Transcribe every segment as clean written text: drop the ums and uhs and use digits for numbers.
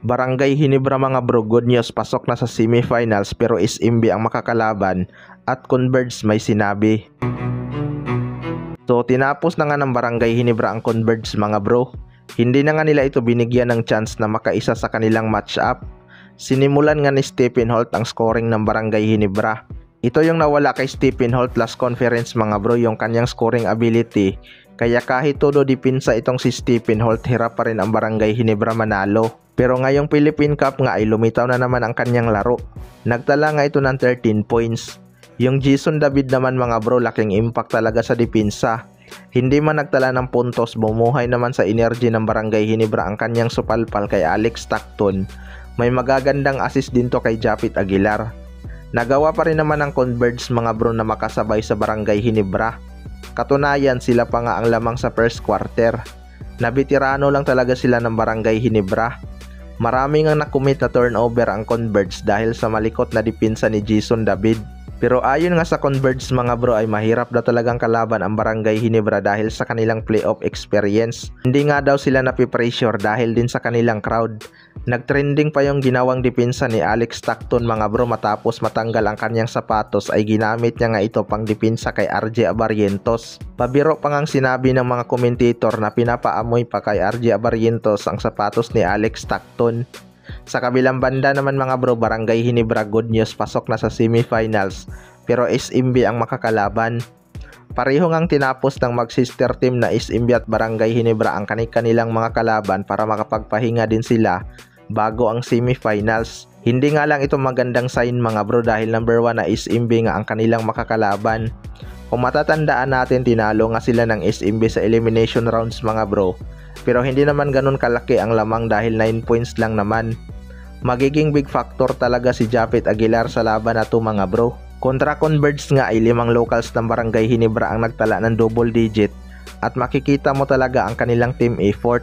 Barangay Ginebra mga bro, good news, pasok na sa semifinals pero SMB ang makakalaban at Converge may sinabi. So tinapos na nga ng Barangay Ginebra ang Converge mga bro. Hindi na nga nila ito binigyan ng chance na makaisa sa kanilang match-up. Sinimulan nga ni Stephen Holt ang scoring ng Barangay Ginebra. Ito yung nawala kay Stephen Holt last conference mga bro, yung kanyang scoring ability. Kaya kahit todo dipinsa itong si Stephen Holt, hirap pa rin ang Barangay Ginebra manalo. Pero ngayong Philippine Cup nga ay lumitaw na naman ang kanyang laro. Nagtala nga ito ng 13 points. Yung Jason David naman mga bro, laking impact talaga sa dipinsa. Hindi man nagtala ng puntos, bumuhay naman sa energy ng Barangay Ginebra ang kanyang supalpal kay Alex Stockton. May magagandang assist din to kay Japit Aguilar. Nagawa pa rin naman ang Converge mga bro na makasabay sa Barangay Ginebra. Katunayan, sila pa nga ang lamang sa first quarter. Nabitirano lang talaga sila ng Barangay Ginebra. Maraming ang nakumit na turnover ang Converge dahil sa malikot na dipinsa ni Jason David. Pero ayon nga sa Converge mga bro ay mahirap na talagang kalaban ang Barangay Ginebra dahil sa kanilang playoff experience. Hindi nga daw sila napipressure dahil din sa kanilang crowd. Nagtrending pa yung ginawang dipinsa ni Alex Stockton mga bro, matapos matanggal ang kanyang sapatos ay ginamit niya nga ito pang dipinsa kay RJ Abarrientos. Pabiro pa ngang sinabi ng mga komentator na pinapaamoy pa kay RJ Abarrientos ang sapatos ni Alex Stockton. Sa kabilang banda naman mga bro, Barangay Ginebra good news, pasok na sa semifinals pero SMB ang makakalaban. Pareho ngang tinapos ng mag-sister team na SMB at Barangay Ginebra ang kanilang mga kalaban para makapagpahinga din sila bago ang semifinals. Hindi nga lang ito magandang sign mga bro dahil number 1 na SMB nga ang kanilang makakalaban. Kung matatandaan natin, tinalo nga sila ng SMB sa elimination rounds mga bro. Pero hindi naman ganun kalaki ang lamang dahil 9 points lang naman. Magiging big factor talaga si Japit Aguilar sa laban na to mga bro. Kontra Converge nga ay 5 locals ng Barangay Ginebra ang nagtala ng double digit at makikita mo talaga ang kanilang team effort.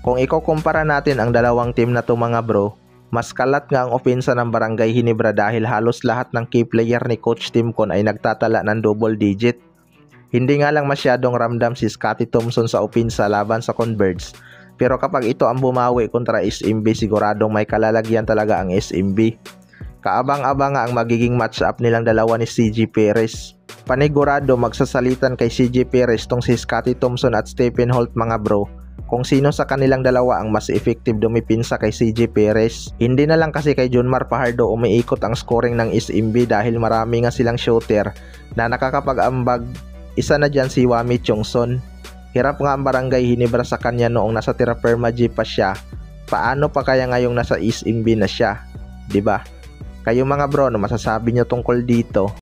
Kung ikukumpara natin ang dalawang team na to mga bro, mas kalat nga ang opensa ng Barangay Ginebra dahil halos lahat ng key player ni Coach Tim Con ay nagtatala ng double digit. Hindi nga lang masyadong ramdam si Scottie Thompson sa opensa laban sa Converge. Pero kapag ito ang bumawi kontra SMB, siguradong may kalalagyan talaga ang SMB. Kaabang-abang nga ang magiging match-up nilang dalawa ni CJ Perez. Panigurado magsasalitan kay CJ Perez tong si Scottie Thompson at Stephen Holt mga bro, kung sino sa kanilang dalawa ang mas effective dumipinsa kay CJ Perez. Hindi na lang kasi kay Junmar Fajardo umiikot ang scoring ng SMB dahil marami nga silang shooter na nakakapag-ambag. Isa na dyan si Wami Chongson. Hirap nga ang Barangay Ginebra sa kanya noong nasa Terra Firma G pa siya. Paano pa kaya ngayong nasa SMB na siya? 'Di ba? Kayo mga bro, ano masasabi nyo tungkol dito?